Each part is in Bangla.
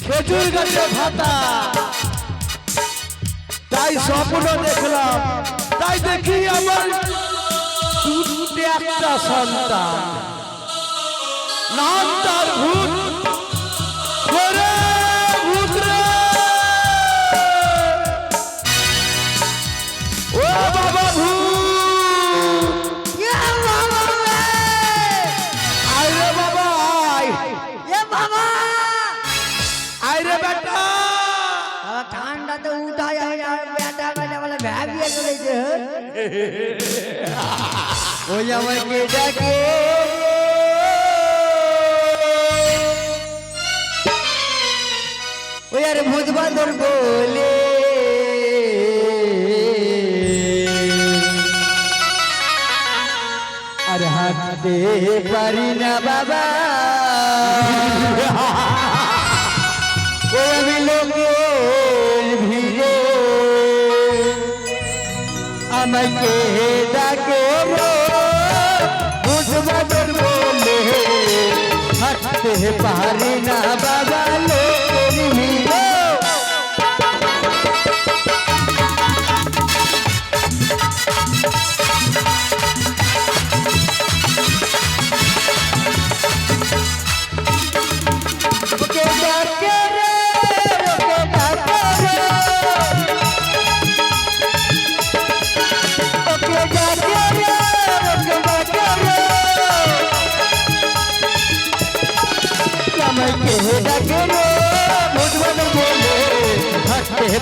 খেজুর গাছে ভাতা তাই স্বপ্ন দেখলাম তাই দেখি আমার দুধে একটা সন্তান নাম তার ভূত ওরে ভূত রে ও বাবা ভূত আয় রে বাবা আয় রে বেটা ঠান্ডাতে উঠা যায় বেটা বেটা বলে ভাবিয়ে চলেছে ওই আমাকে ডাকে ওই আর ভূত বাঁদর বলে আর হাঁটতে পারি না বাবা ওই আমি লোকের ভিড়ে আমাকে ডাকে ভূত বাঁদর বলে হাঁটতে পারি না বাবা লোকের ভিড়ে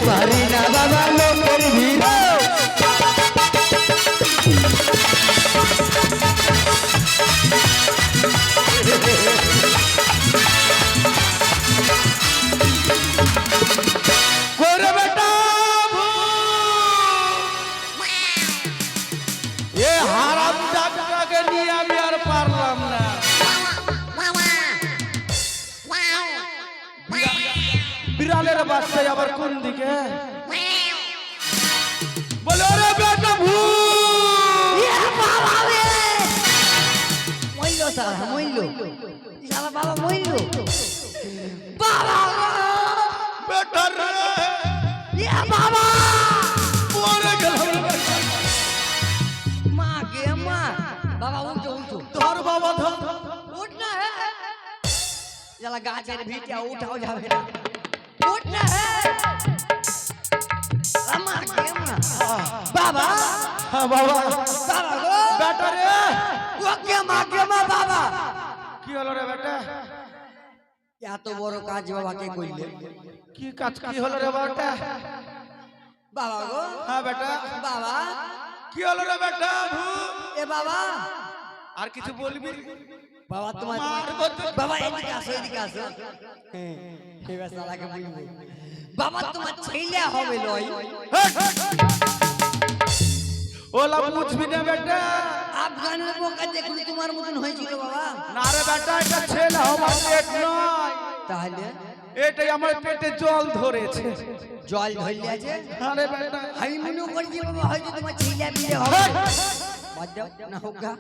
পারি না বাবা লোকের ভিড় করে বেটা এ হারাম জাতটাকে নিয়ে আমি আর পারলাম না বিড়ালের বাচ্চা আবার কোন দিকে বলে ওরে বেটা মইল সারা মইল সারা বাবা মইল বাবা বেটা রে ইয়া বাবা মরে গেল মা কে মা বাবা উঠো উঠো তোর বাবা ধর উঠ না জ্বালা গাছের ভিটিয়া উঠাও যাবে না উঠ না মা কে মা বাবা হ্যাঁ বাবা বাবা গো বেটা রে ও কে মা বাবা কি হলো রে বেটা এত বড় কাজ বাবাকে কইলে কি কাজ কি হলো রে বেটা বাবা গো হ্যাঁ বেটা বাবা কি হলো রে বেটা এ বাবা আর কিছু বলবি বাবা তোমার মারবো তো। বাবা এদিকে আসো এবার শালাকে বলবো বাবা তোমার ছেলে হবে লই ওলা বুঝবি না বেটা আফগানের বোকা দেখুন তোমার মতন হয়েছিল বাবা না রে বেটা এটা ছেলে আমার পেট নয় তাহলে এটাই আমার পেটে জল ধরেছে জল ধরলে আছে আরে বেটা আমি মনে করছি বাবা হয়তো তোমার ছেলে বিয়ে হবে বাদ দাও না হোগা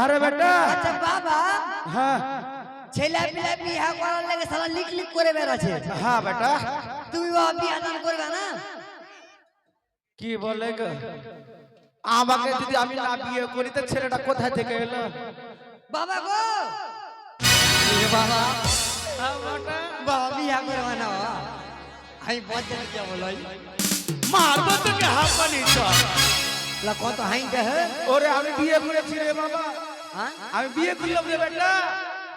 আরে বেটা আচ্ছা বাবা হ্যাঁ ছেলে পিলে বিয়ে করার লাগে শালা লিক লিক করে বেরাচ্ছে হ্যাঁ বেটা তুমি বাবা বিয়ে দান করবে না কি বলে গো আমাকে যদি আমি না বিয়ে করি তো ছেলেটা কোথায় থেকে এলো বাবা গো এ বাবা হ্যাঁ বেটা বাবা বিয়ে করবে না বাবা আমি বলতে যাব লই মারবো তোকে হাঁপানি তো লা কত হাইতে হে ওরে আমি বিয়ে করেছি রে বাবা হ্যাঁ আমি বিয়ে করলাম রে বেটা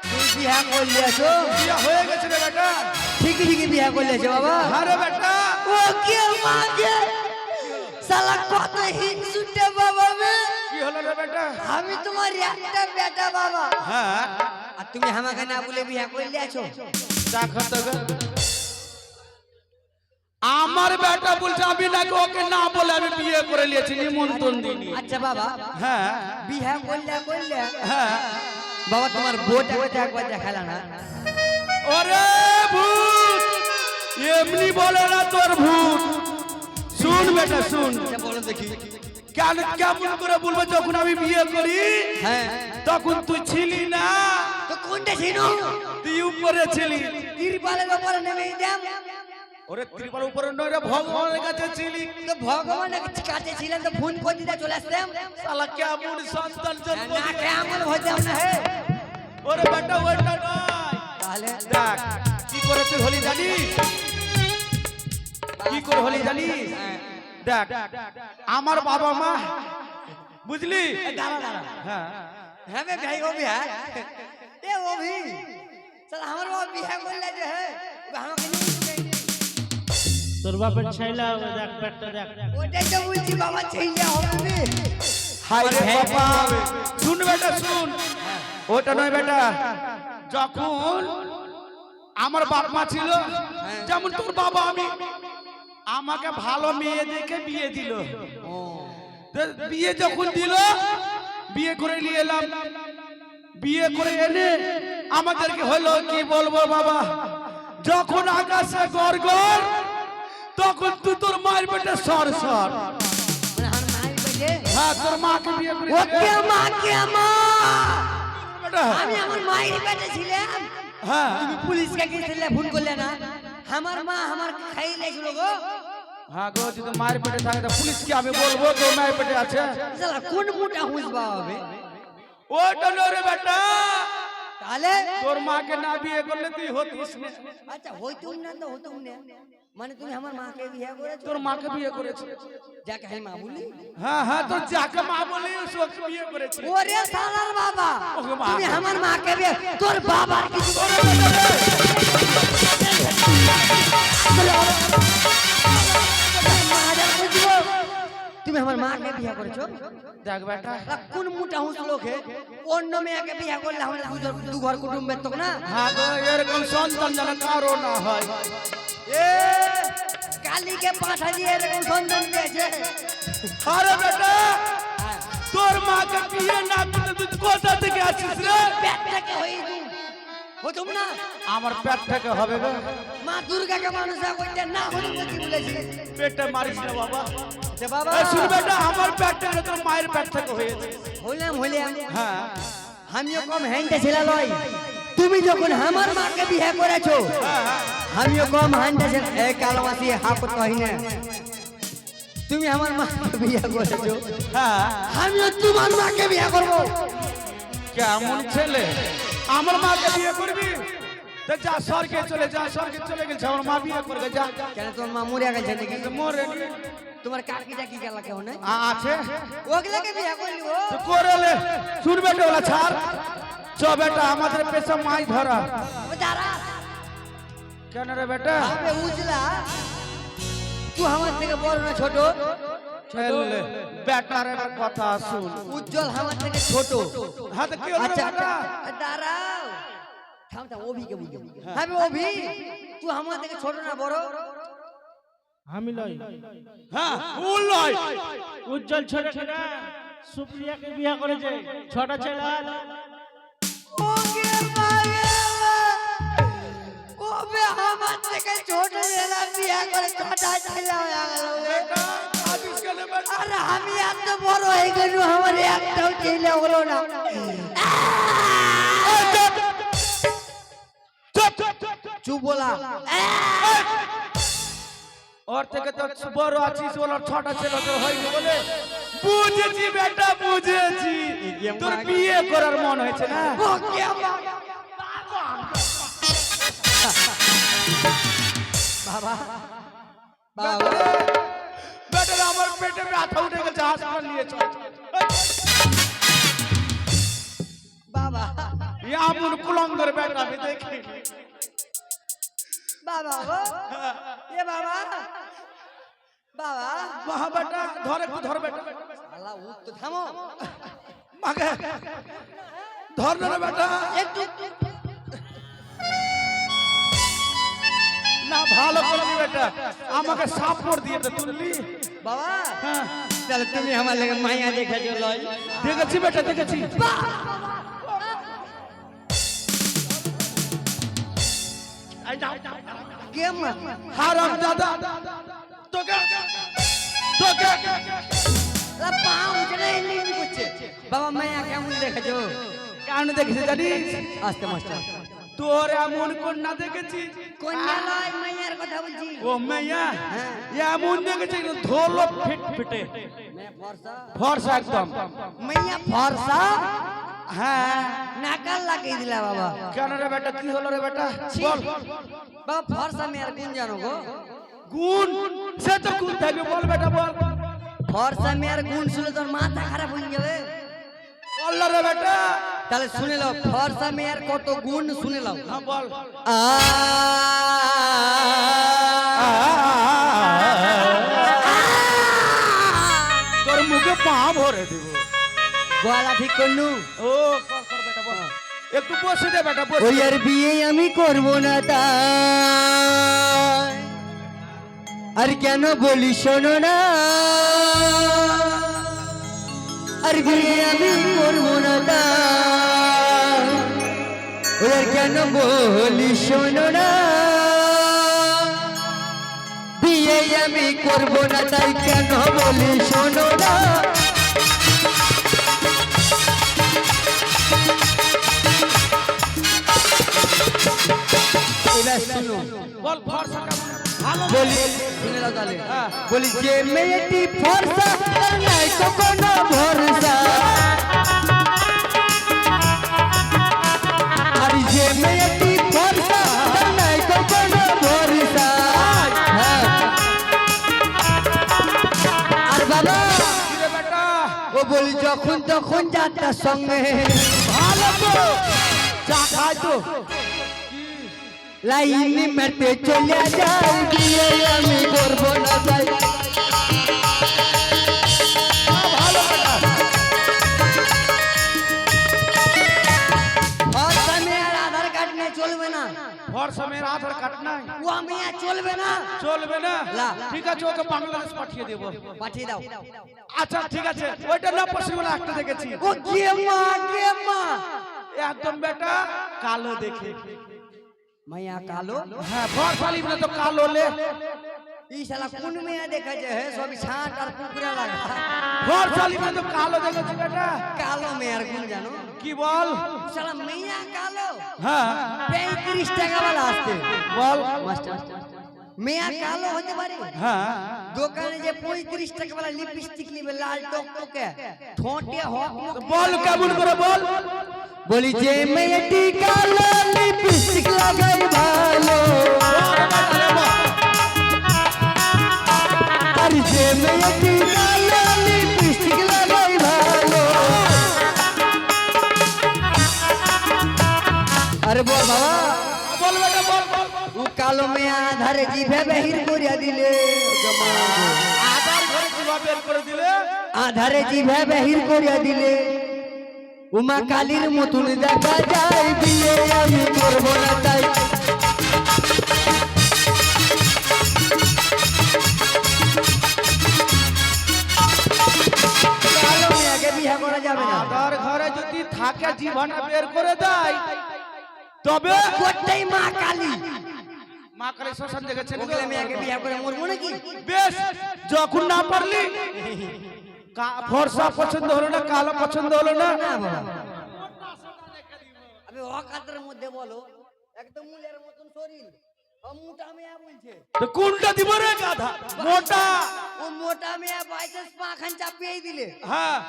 তুই বিয়ে করলিয়াছো বিয়ে হয়ে গেছে রে বেটা ঠিকই বিয়ে করলিয়াছো বাবা হ্যাঁ রে বেটা ও কে মাগে শালা কত হিংসুটে বাবা মে কি হলো রে বেটা আমি তোমার একটা বেটা বাবা হ্যাঁ আর তুমি আমাকে না বলে বিয়ে করলিয়াছো দেখো তো গো। আমার বেটা বলছে আমি নাকি ওকে না বলে আমি বিয়ে করে নিয়েছি নিমন্ত্রণ দিইনি আচ্ছা বাবা হ্যাঁ বিয়ে করলে হ্যাঁ বাবা তোমার বোটা একবার দেখালা না ওরে ভূত এমনি বলে না তোর ভূত শুন বেটা শুন আচ্ছা বলো দেখি কেন কেমন করে বলবো যখন আমি বিয়ে করি হ্যাঁ তখন তুই ছিলি না তো কোনটা ছিল তুই উপরে ছিলি তিরপালের উপরে নেমে দেম ওরে ত্রিপল উপরে নয় রে, ভগবানের কাছে ছিলি। তো ভগবানের কাছে ছিলেন তো ফোন করে দিতে চলে আসতাম। শালা কেমন সন্তান জন্ম না দিলি। কেমন হইতাম না হে। ওরে বেটা ওইটা নয়। তাহলে দেখ কি করে তুই হলি জানিস? কি করে হলি জানিস? দেখ আমার বাবা মা বুঝলি? দাঁড়া দাঁড়া। হ্যাঁ হ্যাঁ বে ভাই ও भी है ए वो भी चल हमर वो बियाह করলে যে হে আমাকে নিয়ে তোর বাপের ছেলে হবে, দেখ পেটটা দেখ। ওটাই তো বলছি বাবা ছেলে হবে বে। হাই রে বাবা, শুন বেটা শুন, ওটা নয় বেটা। যখন আমার বাপ মা ছিল, যেমন তোর বাবা, আমি আমাকে ভালো মেয়ে দেখে বিয়ে দিল। বিয়ে যখন দিল, বিয়ে করে নিয়ে এলাম। বিয়ে করে এনে আমাদেরকে হলো কি বলবো বাবা, যখন আকাশে গড়গড়, তখন তুই তোর মায়ের পেটে সর সর। মানে আমার মায়ের পেটে হ্যাঁ তোর মাকে বিয়ে করে ওকে মা কে মা বেটা। আমি আমার মায়ের পেটে ছিলাম। হ্যাঁ তুমি পুলিশকে কি ছেলে ফোন করলে না? আমার মা আমার খাইলে ছিল গো। হ্যাঁ গো, যদি মায়ের পেটে থাকে তো পুলিশকে আমি বলবো তোর মায়ের পেটে আছে। শালা কোন মুটা হুঁসবা হবে? ওটা নয় রে বেটা, তাহলে তোর মাকে না বিয়ে করলে তুই হতিস না। আচ্ছা হইতুম না তো হতুম না, মানে তুমি আমার মাকে বিয়ে করেছো? তোর মাকে বিয়ে করেছে। যাকে আমি মা বলি? হ্যাঁ হ্যাঁ, তোর যাকে মা বলি ওকে বিয়ে করেছে। ওরে শালার বাবা, ওকে মা। তুমি আমার মাকে বিয়ে, তোর বাবার কিছু ওরে বেটা রে। তুমি আমার মাকে বিয়ে করেছো? দেখ বেটা, তা কোন মুটা হুঁস লোক হে? অন্য মেয়েকে বিয়ে করলে আমরা দু ঘর কুটুম্বের তো না। হ্যাঁ গো, এরকম সন্তান যেন কারো না হয়। এ কালীকে পাঠা দিয়ে এরকম সন্তান দিয়েছে। আরে বেটা, তোর মাকে বিয়ে না করলে তুই কোথা থেকে আসিস রে? পেট থেকে হতুম না। আমার পেট থেকে হবে গো। মা দুর্গাকে মানুষ করতে না হতুম কি বলেছি? পেটে মারিস না বাবা। যে বাবা এই শুন বেটা, আমার পেট থেকে তোর মায়ের পেট থেকে হয়েছে। হইলাম হ্যাঁ আমিও কম হ্যান্ডে ছিল লই। তুমি যখন আমার মাকে বিয়ে করেছো, আমিও কম হ্যান্ডে ছিল। এই কালমাসি হাপত কহিনে তুমি আমার মাকে বিয়ে করেছো, হ্যাঁ, আমিও তোমার মাকে বিয়ে করবো। কেমন ছেলে, আমার মাকে বিয়ে করবি? তো যা স্বর্গে চলে যা, স্বর্গে চলে গেছে, আমার মা বিয়ে করবে যা। কেন তোমার মা মরে গেছে নাকি? মরে তোমার কাকিটা কি গেল কেউ নাই? আছে ওগুলাকে বিয়ে করলি ও? তো করে লে। শুন বেটা, ওলা ছাড়। চ বেটা, আমাদের পেশা মাছ ধরা। ও দাঁড়া, কেন রে বেটা? আবে উজলা, তুই আমার থেকে বড় না ছোট? ছেলে বেটার একটা কথা শুন। উজ্জ্বল আমার থেকে ছোট। হ্যাঁ তো কি হলো রে আচ্ছা বেটা? দাঁড়াও, থাম থাম, অভিকে বুঝে। হ্যাঁ অভি, তুই আমার থেকে ছোট না বড়? আমি লই হ্যাঁ ভুল নয়। উজ্জ্বল ছোট ছোট সুপ্রিয়াকে বিয়ে করেছে, ছোট ছেলে। ওকে মাগে ওবে আমার থেকে ছোট ছেলে বিয়ে করে ছোট ছেলে হয়ে গেল। বেটা আদিস গেলে বেটা। আরে আমি এত বড় হয়ে গেল, আমার একটাও ছেলে হলো না। চুপ বলা। ওর থেকে তো বড় আছিস, ওর ছোট ছেলে তো হয়নি বলে। বুঝেছি বেটা, বুঝেছি। তোর বিয়ে করার মন হয়েছে না? ওকে বাবা বাবা বেটা আমার পেটে ব্যথা উঠে গেছে, হাসপাতাল নিয়ে চল। বাবা এমন কুলঙ্গের বেটা আমি দেখি। বাবা গো, এ বাবা বাবা বাহ বেটা, ধর একটু ধর বেটা। আল্লাহ উঠ তো, থামো মাকে ধর না রে বেটা। একটু। না ভালো করবি বেটা, আমাকে সাপোর্ট দিয়ে তো তুললি। বাবা হ্যাঁ তাহলে তুমি আমার লাগে মাইয়া দেখেছো লই? দেখেছি বেটা, দেখেছি। কে মা? হারাম দাদা তোকে তোকে লা পাও উঠে এমনি করছে। বাবা মাইয়া কেমন দেখেছো? কেন দেখেছি জানিস? আস্তে মাস্টার, তোর এমন কন্যা দেখেছি, কন্যা লয় মাইয়ার কথা বলছি। ও মেয়া এমন দেখেছে ধোলো ফিট ফিটে ফর্সা একদম मैया फरसा হ্যাঁ नाकल लगे दिला बाबा কেন রে বেটা কি হলো রে বেটা বল बाबा फरसा में यार गुण जानो गो গুণ সে তো গুণ থাকবে বল বেটা বল फरसा में यार गुण सुने तो माथा खराब हो जावे বল রে বেটা তাহলে শুনে লাও ফরসা में यार কত গুণ শুনে লাও হ্যাঁ বল তোর মুখে পা ভরে দেব গলা ঠিক করনু ও কর কর বেটা বল একটু বসে দে বেটা বসে ওই আর বিয়ে আমি করব না তাই আর কেন বলি শোনো না আর বিয়ে আমি করব না তাই ওই আর কেন বলি শোনো না বিয়ে আমি করব না তাই কেন বলি শোনো না এবার শুনো বল ফর্সা কেমন ভালো বলি শুনে নাও তাহলে হ্যাঁ। বলি যে মেয়েটি ফর্সা তার নাই তো কোনো ভরসা আর যে মেয়েটি ফর্সা তার নাই তো কোনো ভরসা হ্যাঁ। আর বাবা কি রে বেটা ও বলি যখন তখন যাত্রার সঙ্গে ভালো তো চা খাই তো লাইন মেটে চলে যাই বিয়ে আমি করবো না তাই ভালো বেটা ফর্সা में यार आधार कार्ड नहीं চলবে না ফর্সা মেয়ের আধার কার্ড নাই ও আমি আর চলবে না চলবে না না। ঠিক আছে ওকে বাংলাদেশ পাঠিয়ে দেবো পাঠিয়ে দাও আচ্ছা ঠিক আছে ওইটা না পসিবল একটা দেখেছি ও কে মা একদম বেটা কালো দেখে মাইয়া কালো হ্যাঁ ফর্সালি বলে তো কালো লে ई साला কোন মেয়া দেখাছে হে সবই ছাট আর পুকুরে লাগা ফর্সালি বলে তো কালো দেখেছি বেটা কালো মেয়ার গুণ জানো কি বল সালা মেয়া কালো হ্যাঁ 35 টাকা वाला আসছে বল মাস্টার মেয়া কালো হতে পারে হ্যাঁ দোকানে যে 35 টাকা वाला লিপস্টিক নিবে লাল টকটকে ঠোঁটে হক বল কেমন করে বল বলি যে মেয়েটি কালো লিপস্টিক লাগাই ভালো আর যে মেয়েটি কালো লিপস্টিক লাগাই ভালো আরে বল বাবা বল বেটা বল বল ও কালো মেয়ে আধারে জিভে বেহির করিয়া দিলে আধার ঘরে জিবা বের করে দিলে আধারে জিভে বেহির করিয়া দিলে উমা কালীর মতন দেখা যায় বিয়ে আমি করবো না তাই কালো মেয়েকে বিয়ে করা যাবে না আধার ঘরে যদি থাকে জিভাটা বের করে দেয় তবে কোটাই মা কালী মা কালী শ্মশান দেখেছেন তো? ওগুলো মেয়েকে বিয়ে করে মরবো নাকি বেশ যখন না পারলি ফর্সা পছন্দ হলো না কালো পছন্দ হলো না না বাবা আমি অকাতের মধ্যে বলো একদম মুলের মতন শরীর ও মোটা মেয়া বলছে তো কোনটা দিব রে গাধা মোটা ও মোটা মেয়া বাইচান্স পাখান চাপিয়ে দিলে হ্যাঁ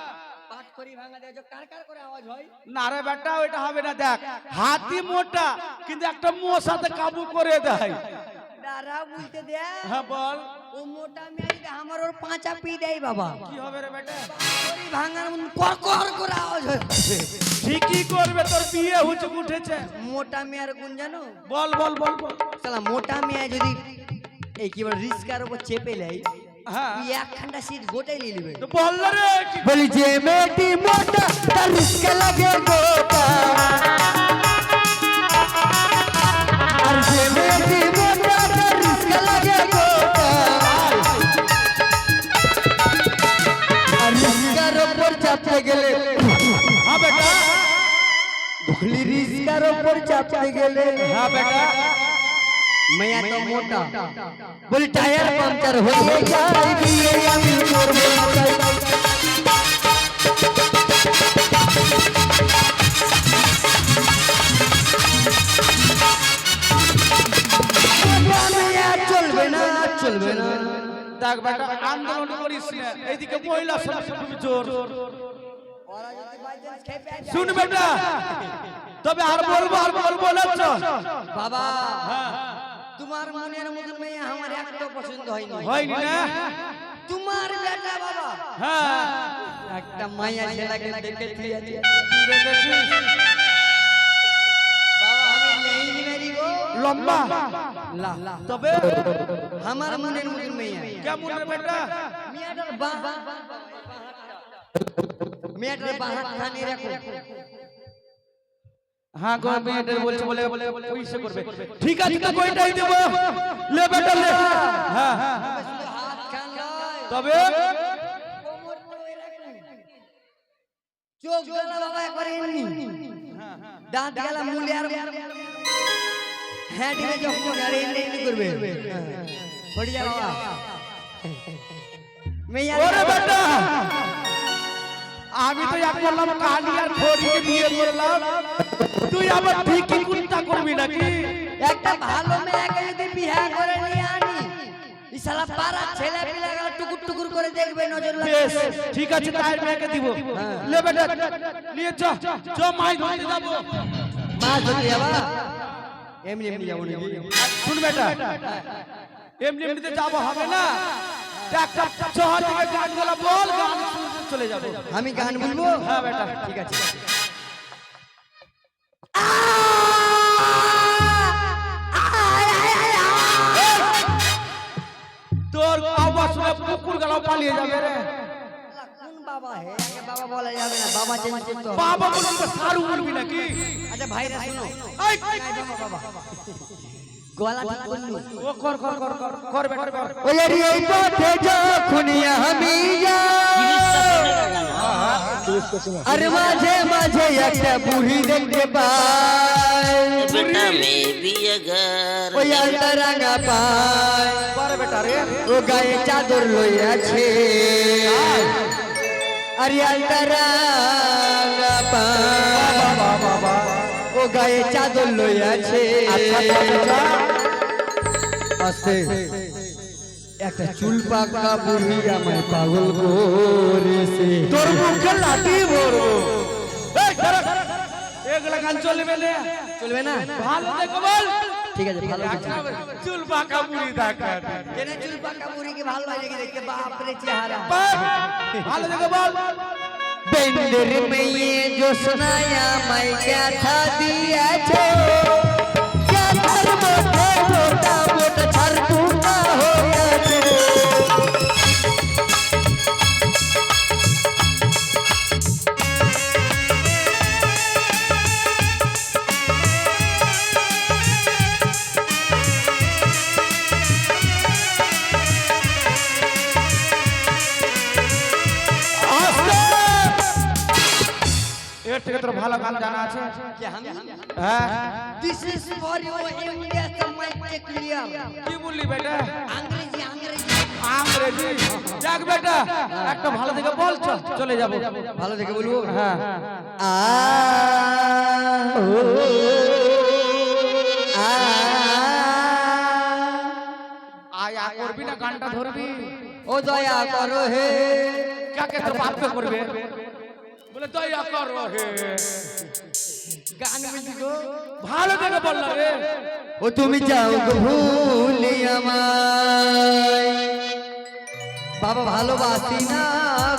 পাট করি ভাঙা দেয় কার কার করে আওয়াজ হয় না রে বেটা ওইটা হবে না দেখ হাতি মোটা কিন্তু একটা মশাতে কাবু করে দেয় দাঁড়া বলতে দে হ্যাঁ বল ও মোটা মেয়া যদি আমার ওর পাঁচা পি দেয় বাবা কি হবে রে বেটা করি ভাঙার মতন কর কর করে আওয়াজ হয় ঠিকই করবে তোর বিয়ে হুচুক উঠেছে মোটা মেয়ার গুণ জানো বল বল বল বল সালা মোটা মেয়া যদি এই কি বল রিস্কার উপর চেপে লাই হ্যাঁ তুই একখানটা সিট গোটাই নিয়ে নেবে তো বল না রে কি বলি যে মেয়েটি মোটা তার রিস্কা লাগে গোটা আর যে মেয়েটি মোটা তার রিস্কা লাগে গোটা আর রিস্কার উপর চাপতে গেলে হ্যাঁ বেটা বলি রিস্কার উপর চাপতে গেলে হ্যাঁ বেটা মেয়া তো মোটা বলি টায়ার পাংচার হয়ে যায় বিয়ে আমি করবো না তাই। মোটা মেয়া চলবে চলবে না চলবে না। দেখ বেটা আন্দোলন করিস না, এইদিকে মহিলা সমাজ খুবই জোর। শুন বেটা, তবে আর বলবো না তো। বাবা তোমার মনের মতন মেয়ে আমার একটা পছন্দ হয়নি। হয়নি না? তোমার বেটা বাবা হ্যাঁ একটা মায়া ছেলেকে দেখেছি আছে। দেখেছিস? বাবা আমি নেই মেরি গো লম্বা লা তবে আমার মনের মতন মেয়ে কেমন রে বেটা? মেয়েটার বাহাত খানি রাখো। হ্যাঁ গো মেয়েটার বলছে বলে পয়সা করবে। ঠিক আছে তো কয়টাই দেব, লে বেটা লে। হ্যাঁ শুধু হাত খান লয় তবে কোমরটা ওই রাখো। চোখ গেলা বাবা একবারে এমনি দাঁত গেলা মুলে আর হ্যাঁ দিলে যখন আর এমনি করবে পড়ে যা বাবা মেয়া ওরে বেটা, আমি তো এক বললাম কালি আর খড়িকে বিয়ে করলাম, তুই আবার ঠিকই কুত্তা করবি নাকি? একটা ভালো মেয়েকে যদি বিয়ে করে নিয়ে আনি এই শালা পাড়া ছেলে পিলাগুলো টুকুর টুকুর করে দেখবে, নজর বেশ লাগবে। ঠিক আছে, তাই মেয়েকে দিব। হ্যাঁ। লে বেটা নিয়ে চ চ, মাই ধরতে যাবো। মাছ ধরতে যাবা? এমনি এমনি যাবো নাকি? শুন বেটা, এমনি এমনিতে যাবো হবে না, একটা শহর থেকে গান গলা বল, গান শুনতে চলে যাবো। আমি গান বলবো? হ্যাঁ বেটা ঠিক আছে। তোর আওয়াজ শুনে কুকুর গেলাও পালিয়ে যাবে রে। কোন বাবা হে? আগে বাবা বলা যাবে না, বাবা চেঞ্জ করতে হবে। বাবা বলবি তো সারু বলবি নাকি? আচ্ছা ভাইরা শুনো, এই, বাবা গলা ঠিক করলু। ও কর কর কর কর কর বেটা কর। ওই এই পথে যখন আমি যাই আর মাঝে মাঝে একটা বুড়ি দেখতে পাই, बेटा मैं भी अगर ওই আলতা রাঙা পাই, কর বেটা রে। ও গায়ে চাদর লইয়াছে আর আলতা রাঙা পাই, বাবা ও গায়ে চাদর লইয়াছে। আচ্ছা আস্তে একটা চুল পাকা বুড়ি আমায় পাগল করেছে। তোর মুখে লাঠি ভরবো। এই দাঁড়া, এগুলা গান চলবে না, চলবে না? ভালো দেখো বল। ঠিক আছে ভালো বলছি। চুল পাকা বুড়ি দেখা কেন চুল পাকা বুড়িকে ভালো লাগে দেখতে? বাপ রে চেহারা। ভালো দেখো বল। বেন্দের মেয়ে জোসনায় আমায় ব্যথা দিয়েছে, ব্যথার মধ্যে মোটা মোটা ছাড়পুটা হয়েছে। এর থেকে তোর ভালো গান জানা আছে? কি আমি? হ্যাঁ This is for you India mic clear. কি বললি বেটা? আংরেজি আংরেজি আংরেজি যাক বেটা, একটা ভালো দেখে বল, চলে যাবো। ভালো দেখে বলবো? হ্যাঁ আ ও আ আয়া করবি না, গানটা ধরবি। ও দয়া করো হে। কাকে তোর বাপকে করবে? বলে দয়া করো হে। গান বলছি গো। ভালো দেখে বল না রে। ও তুমি যাও গো ভুলি আমায়, বাবা ভালোবাসি না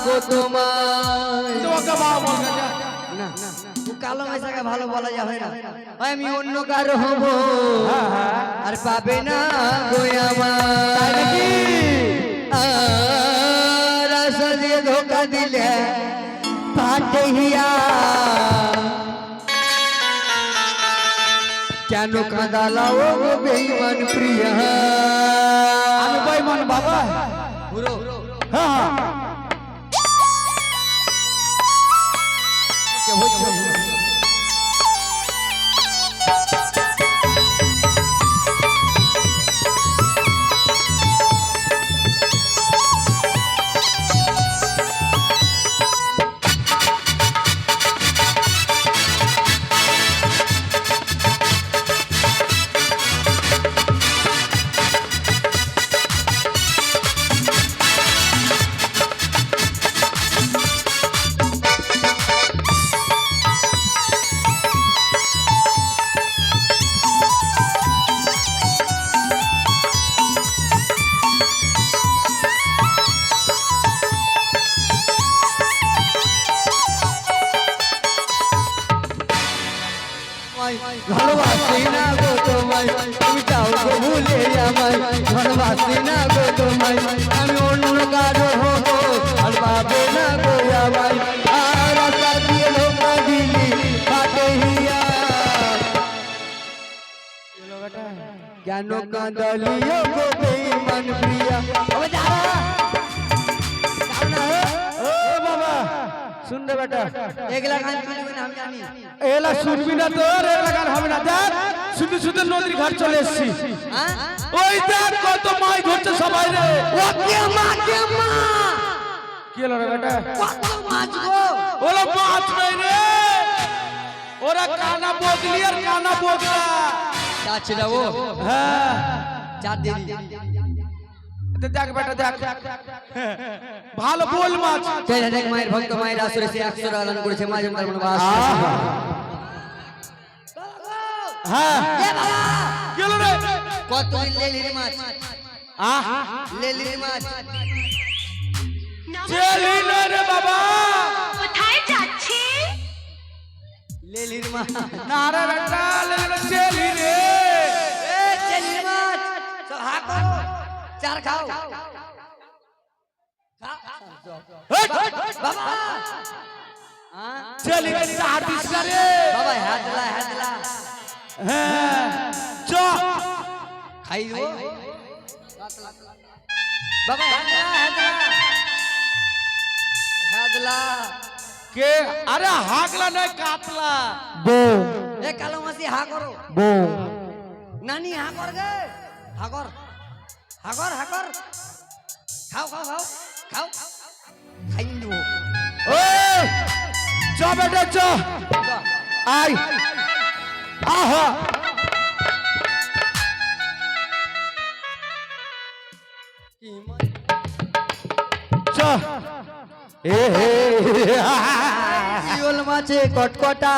গো তোমায়। তোমাকে বাবা বল না যা। না ও কালো মেশাকে ভালো বলা যাবে না, আমি অন্য কারো হব আর পাবে না গো আমায়। আর আশা দিয়ে ধোকা দিলে ফাটে হিয়া, কেন কাঁদালাও গো বেঈমান প্রিয়া। আমি বেঈমান বাবা? পুরো হ্যাঁ কে হচ্ছে? ভালোবাসি না গো তোমায় আমি অন্য কারো হবো আর পাবে না গো আমায় আর আশা দিয়ে ধোকা দিলি বাটে হিয়া কেন কাঁদালিও গো বেঈমান প্রিয়া ওরে দাঁড়া ও বাবা শুন রে বেটা এগুলা গান শুনবি না আমি জানি এলা শুনবি না তোর এলা গান হবে না দেখ শুধু শুধু নদীর ঘাট চলে এসছি হ্যাঁ ওই দেখ কত মাই ঘুরছে সবাই রে ওকে মা কি হলো রে বেটা কত মাছ গো ওরা মাছ নাই রে ওরা কানা বগলি আর কানা বগলা যাচ্ছিল ও হ্যাঁ চার দিন দেখ বেটা দেখ ভালো বল মাছ তেরে দেখ মায়ের ভক্ত মায়ের আসরে সে 100 টাকা দান করেছে মাঝে তার মনে বাস হ্যাঁ এ বাবা কি হলো রে কত লেলির মাছ লেলির মাছ চেলি না রে বাবা কোথায় যাচ্ছি? লেলির মাছ না রে বেটা চেলি রে এ লেলির মাছ সব হা করো চার খাও বাবা চেলি রে চাটিস না রে বাবা হাতলা হ্যাঁ চ খাই দো বাবা হাতলা কে আরে হাগলা নয় কাতলা এ কালো মাসি হা করো নানি হা কর গে হা কর খাও খাই দিব ওই চ বেটা চ আই আহা চ এ হে মাছে কটকটা